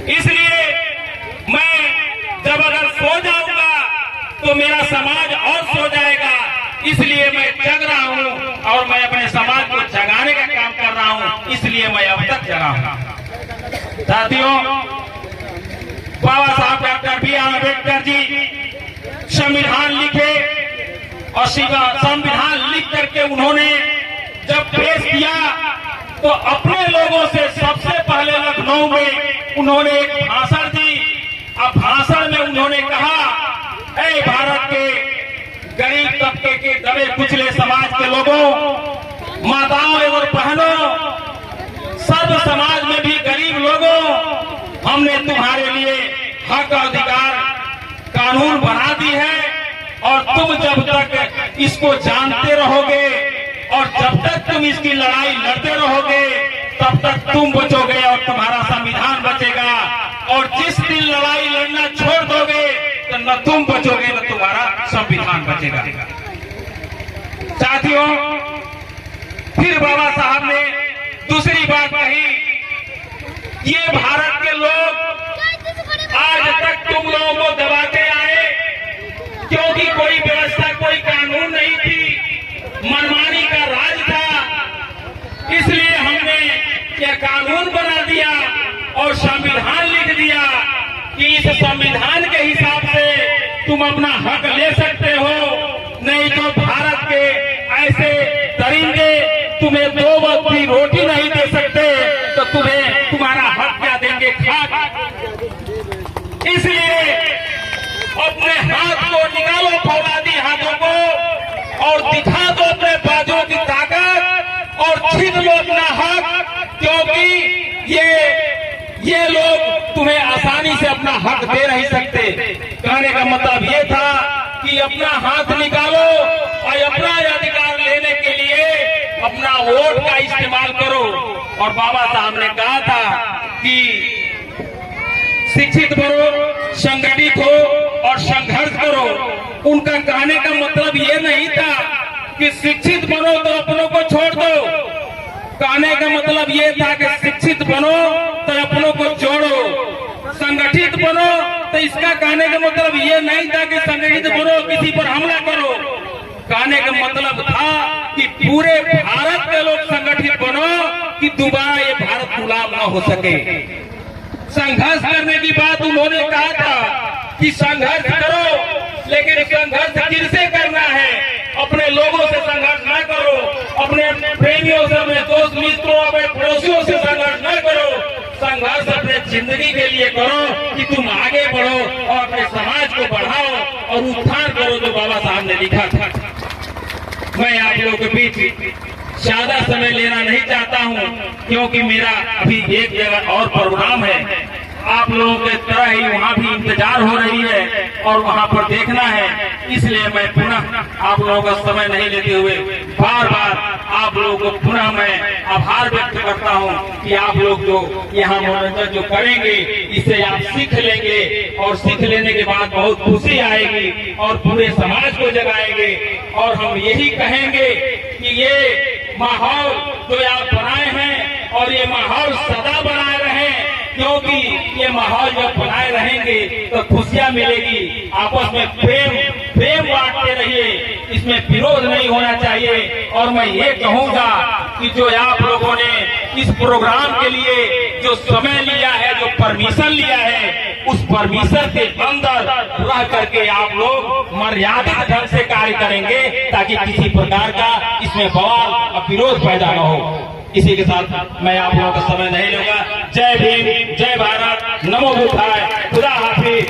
इसलिए मैं जब अगर सो जाऊंगा तो मेरा समाज और सो जाएगा। इसलिए मैं जग रहा हूं और मैं अपने समाज को जगाने का काम कर रहा हूं। इसलिए मैं अब तक जगा हूं। साथियों, बाबा साहब डॉक्टर B.R. अम्बेडकर जी संविधान लिखे और संविधान लिख करके उन्होंने जब पेश किया तो अपने लोगों से सबसे पहले लखनऊ में उन्होंने एक भाषण दी। अब भाषण में उन्होंने कहा, ऐ भारत के गरीब तबके के दबे कुचले समाज के लोगों, माताओं एवं बहनों, सर्व समाज में भी गरीब लोगों, हमने तुम्हारे लिए हक अधिकार कानून बना दी है और तुम जब तक इसको जानते रहोगे और जब तक तुम इसकी लड़ाई लड़ते रहोगे तब तक तुम बचोगे और तुम्हारा संविधान बचेगा। और जिस दिन लड़ाई लड़ना छोड़ दोगे तो न तुम बचोगे न तुम्हारा संविधान बचेगा। साथियों, फिर बाबा साहब ने दूसरी बात कही, ये भारत के लोग आज तक तुम लोगों को दबाते आए क्योंकि कोई व्यवस्था, कोई कानून नहीं थी, मनमानी का राज था। इसलिए हमने यह कानून बना दिया और संविधान लिख दिया कि इस संविधान के हिसाब से तुम अपना हक ले सकते हो। नहीं तो भारत के ऐसे दरिंदे तुम्हें 2 वक्त की रोटी नहीं दे सकते तो तुम्हें तुम्हारा हक क्या देंगे? खाक। इसलिए अपने हाथ को निकालो, फौलादी हाथों को, और दिखा दो अपने बाजू की ताकत और छीन लो अपना हक, क्योंकि ये लोग तुम्हें आसानी से अपना हक दे नहीं सकते। कहने का मतलब ये था कि अपना हाथ निकालो और अपना अधिकार लेने के लिए अपना वोट का इस्तेमाल करो। और बाबा साहब ने कहा था कि शिक्षित बनो, संगठित हो और संघर्ष करो। उनका कहने का मतलब ये नहीं था कि शिक्षित बनो तो अपनों को छोड़ दो। कहने का मतलब ये था कि शिक्षित बनो तो अपनों को जोड़ो, संगठित बनो तो इसका कहने का मतलब ये नहीं था कि संगठित बनो किसी पर हमला करो। कहने का मतलब था कि पूरे भारत के लोग संगठित बनो कि दोबारा ये भारत गुलाम न हो सके। संघर्ष करने की बात उन्होंने कहा था कि संघर्ष करो, लेकिन संघर्ष किससे करना है? अपने लोगों से संघर्ष न करो, अपने प्रेमियों से, अपने दोस्त मित्रों, अपने पड़ोसियों से संघर्ष न करो। संघर्ष अपने जिंदगी के लिए करो कि तुम आगे बढ़ो और अपने समाज को बढ़ाओ और उत्थान करो, जो बाबा साहब ने लिखा था। मैं आप लोगों के बीच ज्यादा समय लेना नहीं चाहता हूं क्योंकि मेरा अभी एक जगह और प्रोग्राम है। आप लोगों के तरह ही वहाँ भी इंतजार हो रही है और वहाँ पर देखना है। इसलिए मैं पुनः आप लोगों का समय नहीं लेते हुए बार बार आप लोगों को पुनः मैं आभार व्यक्त करता हूँ कि आप लोग जो यहाँ मनोरंजन जो करेंगे इससे आप सीख लेंगे और सीख लेने के बाद बहुत खुशी आएगी और पूरे समाज को जगाएंगे। और हम यही कहेंगे कि ये माहौल जो आप बनाए हैं और ये माहौल सदा बनाए रहे, क्योंकि ये माहौल जब बनाए रहेंगे तो खुशियां मिलेगी। आपस में प्रेम बांटते रहिए, इसमें विरोध नहीं होना चाहिए। और मैं ये कहूंगा कि जो आप लोगों ने इस प्रोग्राम के लिए जो समय लिया है, जो परमिशन लिया है, उस परमिशन के अंदर रह करके आप लोग मर्यादित ढंग से कार्य करेंगे ताकि किसी प्रकार का इसमें बवाल और विरोध पैदा न हो। इसी के साथ मैं आप लोगों का समय नहीं लूंगा। जय भीम, जय भारत, नमो बुद्धाय, खुदा हाफिज।